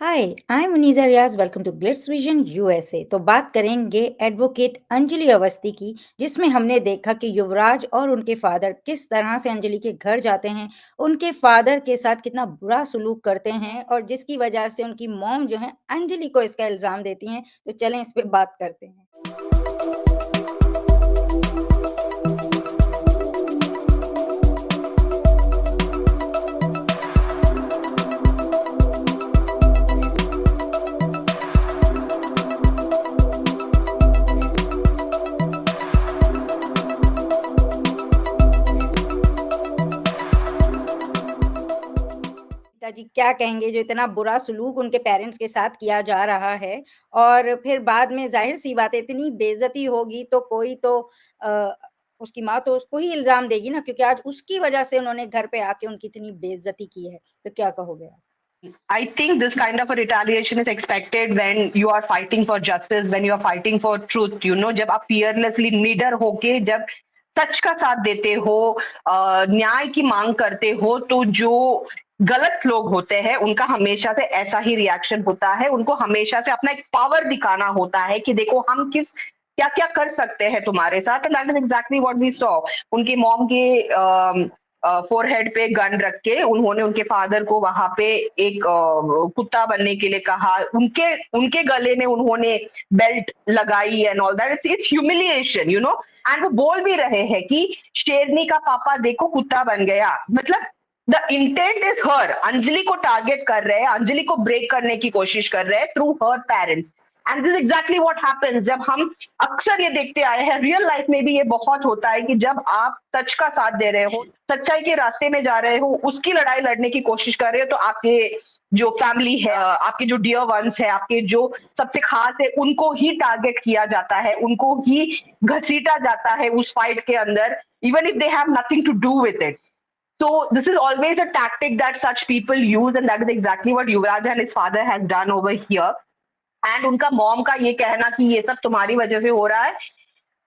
Hi, I am Muniza Riyaz. Welcome to Glitz Vision USA. तो बात करेंगे एडवोकेट अंजलि अवस्थी की, जिसमें हमने देखा कि युवराज और उनके फादर किस तरह से अंजलि के घर जाते हैं, उनके फादर के साथ कितना बुरा सलूक करते हैं और जिसकी वजह से उनकी मॉम जो है अंजलि को इसका इल्ज़ाम देती हैं। तो चलें इस पे बात करते हैं। पिताजी क्या कहेंगे जो इतना बुरा सलूक उनके पेरेंट्स के साथ किया जा रहा है और फिर बाद में ज़ाहिर-सी बात है इतनी बेइज़्ज़ती होगी तो कोई तो अ, उसकी माँ तो उसको ही इल्ज़ाम देगी ना, क्योंकि आज उसकी वज़ह से उन्होंने घर पे आके उनकी इतनी बेइज़्ज़ती की है। तो क्या कहोगे आप? I think this kind of a retaliation is expected when you are fighting for justice, when you are fighting for truth. जब आप fearlessly निडर होके जब सच का साथ देते हो, न्याय की मांग करते हो, तो जो गलत लोग होते हैं उनका हमेशा से ऐसा ही रिएक्शन होता है। उनको हमेशा से अपना एक पावर दिखाना होता है कि देखो हम किस क्या क्या कर सकते हैं तुम्हारे साथ। And that is exactly what we saw. उनकी मॉम के फोरहेड पे गन रख के उन्होंने उनके फादर को वहां पे एक कुत्ता बनने के लिए कहा। उनके उनके गले में उन्होंने बेल्ट लगाई and all that. It's humiliation, and वो बोल भी रहे हैं कि शेरनी का पापा देखो कुत्ता बन गया। मतलब द इंटेंट इज हर। अंजलि को टारगेट कर रहे हैं, अंजलि को ब्रेक करने की कोशिश कर रहे हैं through her parents. And this exactly what happens. जब हम अक्सर ये देखते आए हैं, रियल लाइफ में भी ये बहुत होता है कि जब आप सच का साथ दे रहे हो, सच्चाई के रास्ते में जा रहे हो, उसकी लड़ाई लड़ने की कोशिश कर रहे हो, तो आपके जो फैमिली है, आपके जो डियर वंस है, आपके जो सबसे खास है, उनको ही टारगेट किया जाता है, उनको ही घसीटा जाता है उस फाइट के अंदर, even if they have nothing to do with it. So this is always a tactic that such people use, and that is exactly what Yuvraj and his father has done over here. And उनका mom का ये कहना कि ये सब तुम्हारी वजह से हो रहा है,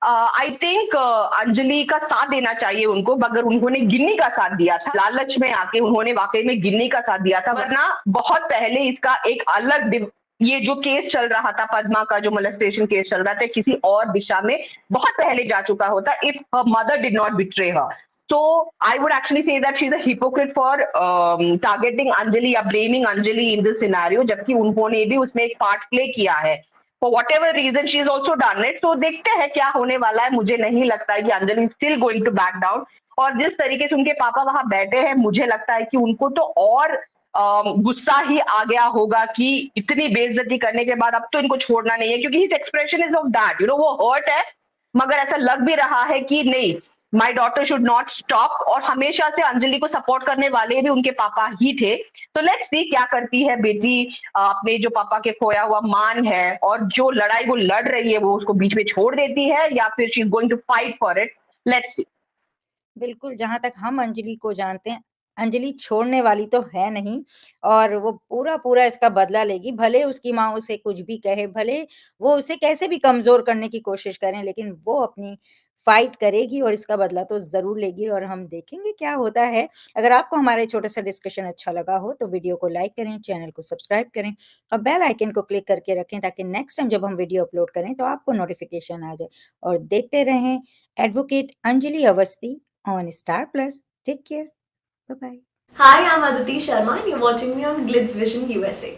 आई थिंक अंजलि का साथ देना चाहिए उनको। मगर उन्होंने गिन्नी का साथ दिया था, लालच में आके उन्होंने वाकई में गिन्नी का साथ दिया था। वरना बहुत पहले इसका एक ये जो केस चल रहा था, पद्मा का जो मोलेस्टेशन केस चल रहा था, किसी और दिशा में बहुत पहले जा चुका होता if her mother did not betray her. So I would actually say that she's a hypocrite for targeting Anjali या blaming Anjali in this scenario, जबकि उन्होंने भी उसमें एक पार्ट प्ले किया है। For whatever reason she has also done it. So देखते हैं क्या होने वाला है। मुझे नहीं लगता है कि Anjali still going to back down। और जिस तरीके से उनके पापा वहां बैठे हैं, मुझे लगता है कि उनको तो और गुस्सा ही आ गया होगा कि इतनी बेइज्जती करने के बाद अब तो इनको छोड़ना नहीं है, क्योंकि his expression is of that, वो हर्ट है, मगर ऐसा लग भी रहा है कि नहीं, my daughter should not stop. और हमेशा से अंजलि को सपोर्ट करने वाले भी उनके पापा ही थे। तो लेट्स सी क्या करती है बेटी अपने जो पापा के खोया हुआ मान है, और जो लड़ाई वो लड़ रही है वो उसको बीच में छोड़ देती है, या फिर she is going to fight for it. Let's see. बिल्कुल, जहाँ तक हम अंजलि को जानते हैं, अंजलि छोड़ने वाली तो है नहीं और वो पूरा-पूरा इसका बदला लेगी। भले उसकी माँ उसे कुछ भी कहे, भले वो उसे कैसे भी कमज़ोर करने की कोशिश करें, लेकिन वो अपनी फ़ाइट करेगी और इसका बदला तो ज़रूर लेगी और हम देखेंगे क्या होता है। अगर आपको हमारा ये छोटा-सा डिस्कशन अच्छा लगा हो, तो वीडियो को लाइक करें, चैनल को सब्सक्राइब करें और बेल आइकन को क्लिक करके रखें ताकि नेक्स्ट टाइम जब हम वीडियो अपलोड करें, तो आपको नोटिफ़िकेशन आ जाए। और देखते रहें advocate Anjali Awasthi on Star Plus. Take care. Bye bye. Hi, I'm Aditi Sharma and you're watching me on Glitz Vision USA.